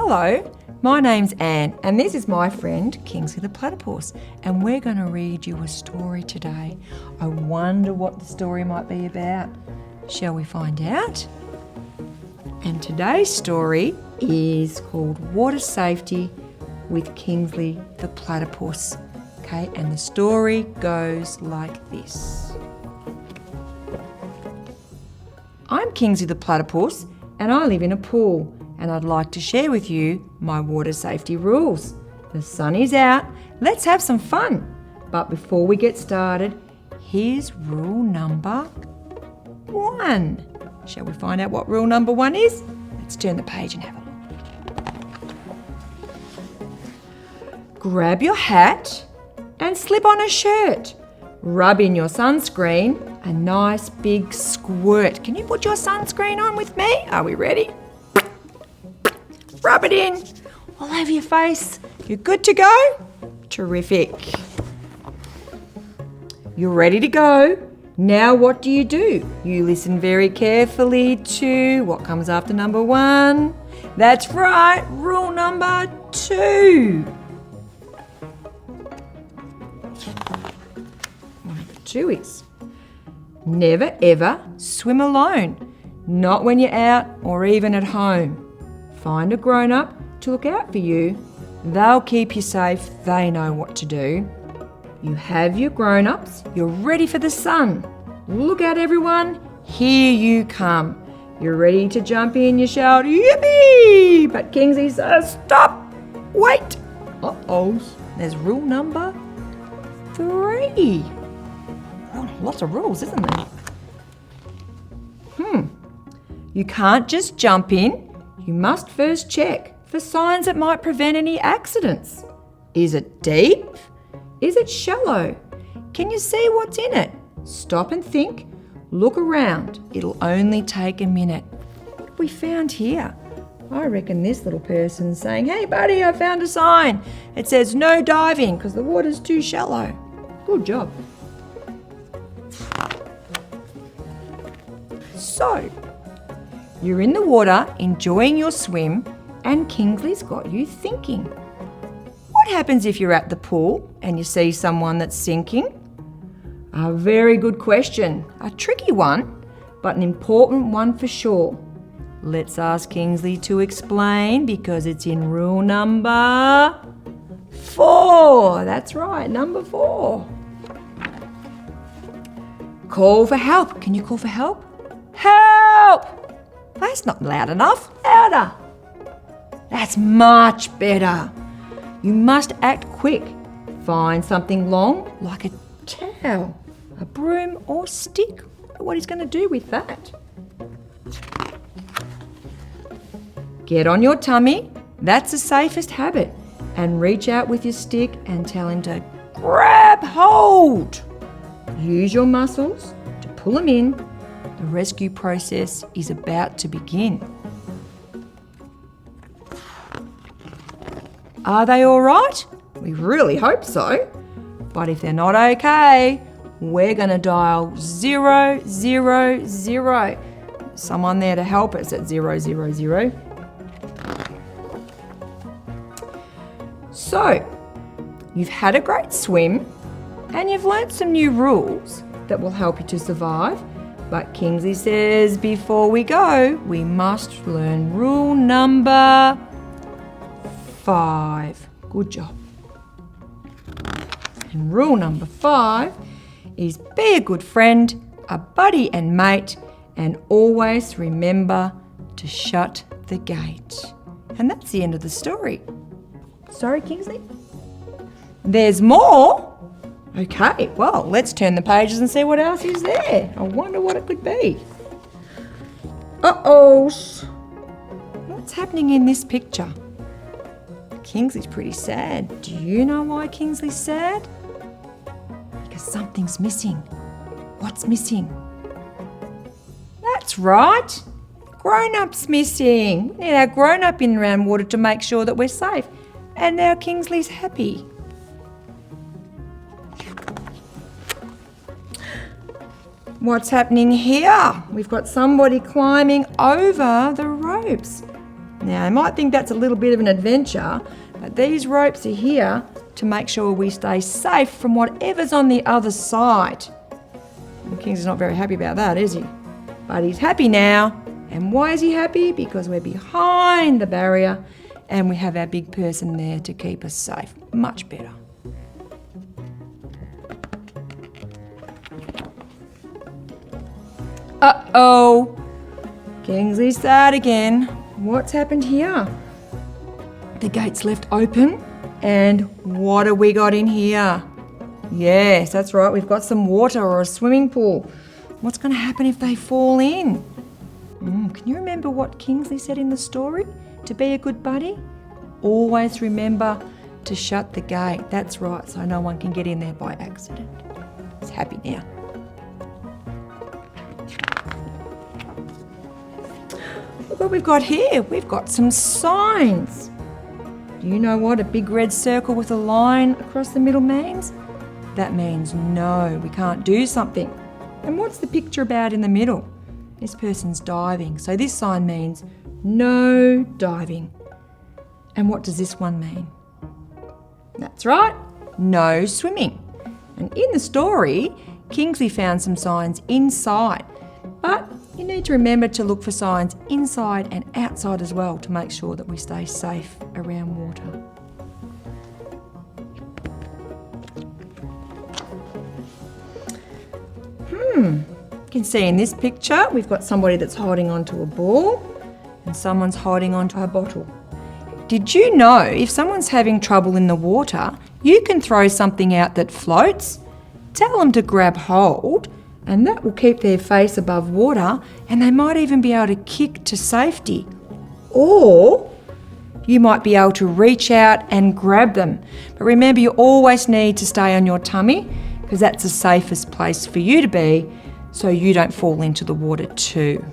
Hello, my name's Anne and this is my friend Kingsley the platypus, and we're going to read you a story today. I wonder what the story might be about. Shall we find out? And today's story is called Water Safety with Kingsley the platypus. Okay, and the story goes like this. I'm Kingsley the platypus and I live in a pool, and I'd like to share with you my water safety rules. The sun is out, let's have some fun. But before we get started, here's rule number 1. Shall we find out what rule number 1 is? Let's turn the page and have a look. Grab your hat and slip on a shirt. Rub in your sunscreen, a nice big squirt. Can you put your sunscreen on with me? Are we ready? Rub it in all over your face. You're good to go? Terrific. You're ready to go. Now what do? You listen very carefully to what comes after number 1. That's right, rule number 2. Number 2 is never ever swim alone. Not when you're out or even at home. Find a grown-up to look out for you. They'll keep you safe. They know what to do. You have your grown-ups. You're ready for the sun. Look out, everyone. Here you come. You're ready to jump in. You shout, yippee! But Kingsley says, stop. Wait. Uh-oh. There's rule number 3. Oh, lots of rules, isn't there? You can't just jump in. You must first check for signs that might prevent any accidents. Is it deep? Is it shallow? Can you see what's in it? Stop and think. Look around. It'll only take a minute. What have we found here? I reckon this little person's saying, hey buddy, I found a sign. It says no diving because the water's too shallow. Good job. So, you're in the water enjoying your swim and Kingsley's got you thinking. What happens if you're at the pool and you see someone that's sinking? A very good question. A tricky one, but an important one for sure. Let's ask Kingsley to explain because it's in rule number 4. That's right, number 4. Call for help. Can you call for help? Help! That's not loud enough. Louder. That's much better. You must act quick. Find something long like a towel, a broom or stick. What he's going to do with that. Get on your tummy. That's the safest habit. And reach out with your stick and tell him to grab hold. Use your muscles to pull him in. The rescue process is about to begin. Are they all right? We really hope so. But if they're not okay, we're going to dial 000. Someone there to help us at 000. So, you've had a great swim and you've learnt some new rules that will help you to survive. But Kingsley says before we go, we must learn rule number 5. Good job. And rule number 5 is be a good friend, a buddy and mate, and always remember to shut the gate. And that's the end of the story. Sorry, Kingsley? There's more? Okay, well, let's turn the pages and see what else is there. I wonder what it could be. Uh-oh. What's happening in this picture? Kingsley's pretty sad. Do you know why Kingsley's sad? Because something's missing. What's missing? That's right. Grown-up's missing. We need our grown-up in around water to make sure that we're safe. And now Kingsley's happy. What's happening here? We've got somebody climbing over the ropes. Now, I might think that's a little bit of an adventure, but these ropes are here to make sure we stay safe from whatever's on the other side. And Kingsley's not very happy about that, is he? But he's happy now. And why is he happy? Because we're behind the barrier and we have our big person there to keep us safe. Much better. Uh-oh. Kingsley's sad again. What's happened here? The gate's left open. And what have we got in here? Yes, that's right. We've got some water or a swimming pool. What's going to happen if they fall in? Can you remember what Kingsley said in the story? To be a good buddy? Always remember to shut the gate. That's right, so no one can get in there by accident. He's happy now. Look what we've got here. We've got some signs. Do you know what a big red circle with a line across the middle means? That means no, we can't do something. And what's the picture about in the middle? This person's diving. So this sign means no diving. And what does this one mean? That's right, no swimming. And in the story, Kingsley found some signs inside. But you need to remember to look for signs inside and outside as well to make sure that we stay safe around water. You can see in this picture, we've got somebody that's holding onto a ball and someone's holding onto a bottle. Did you know if someone's having trouble in the water, you can throw something out that floats, tell them to grab hold, and that will keep their face above water and they might even be able to kick to safety. Or you might be able to reach out and grab them. But remember, you always need to stay on your tummy because that's the safest place for you to be so you don't fall into the water too.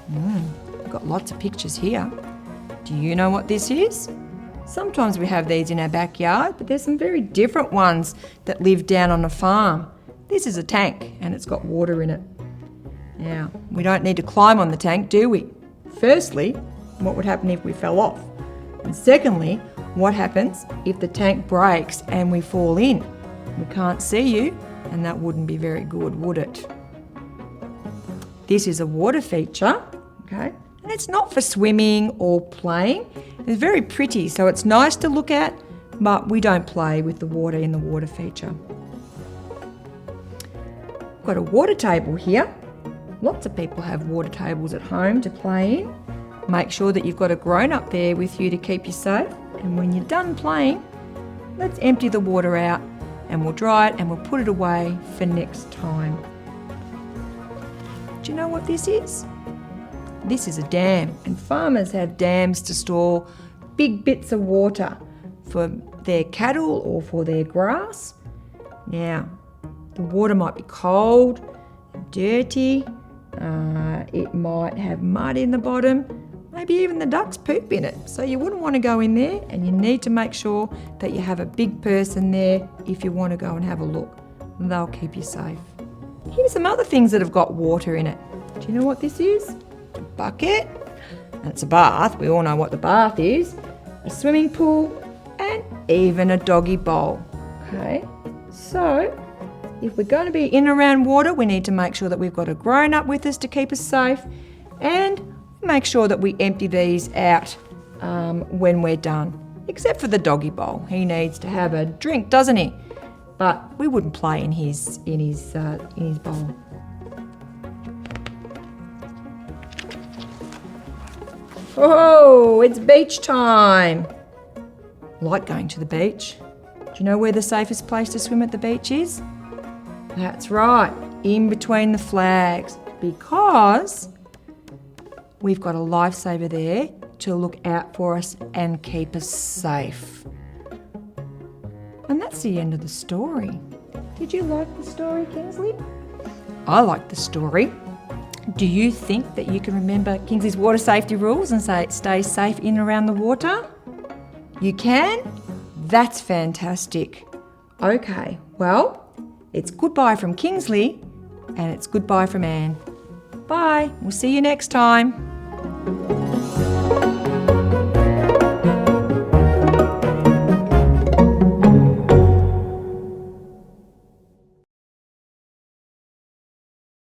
We've got lots of pictures here. Do you know what this is? Sometimes we have these in our backyard, but there's some very different ones that live down on a farm. This is a tank and it's got water in it. Now, we don't need to climb on the tank, do we? Firstly, what would happen if we fell off? And secondly, what happens if the tank breaks and we fall in? We can't see you, and that wouldn't be very good, would it? This is a water feature, okay? And it's not for swimming or playing. It's very pretty, so it's nice to look at, but we don't play with the water in the water feature. We've got a water table here. Lots of people have water tables at home to play in. Make sure that you've got a grown-up there with you to keep you safe. And when you're done playing, let's empty the water out and we'll dry it and we'll put it away for next time. Do you know what this is? This is a dam, and farmers have dams to store big bits of water for their cattle or for their grass. Now, the water might be cold, dirty, it might have mud in the bottom, maybe even the ducks poop in it. So you wouldn't want to go in there, and you need to make sure that you have a big person there if you want to go and have a look. They'll keep you safe. Here's some other things that have got water in it. Do you know what this is? A bucket, and it's a bath. We all know what the bath is. A swimming pool, and even a doggy bowl. Okay, so if we're going to be in and around water, we need to make sure that we've got a grown-up with us to keep us safe, and make sure that we empty these out when we're done. Except for the doggy bowl. He needs to have a drink, doesn't he? But we wouldn't play in his bowl. Oh, it's beach time. I like going to the beach. Do you know where the safest place to swim at the beach is? That's right, in between the flags, because we've got a lifesaver there to look out for us and keep us safe. And that's the end of the story. Did you like the story, Kingsley? I like the story. Do you think that you can remember Kingsley's water safety rules and stay safe in and around the water? You can? That's fantastic. Okay, well, it's goodbye from Kingsley and it's goodbye from Anne. Bye. We'll see you next time.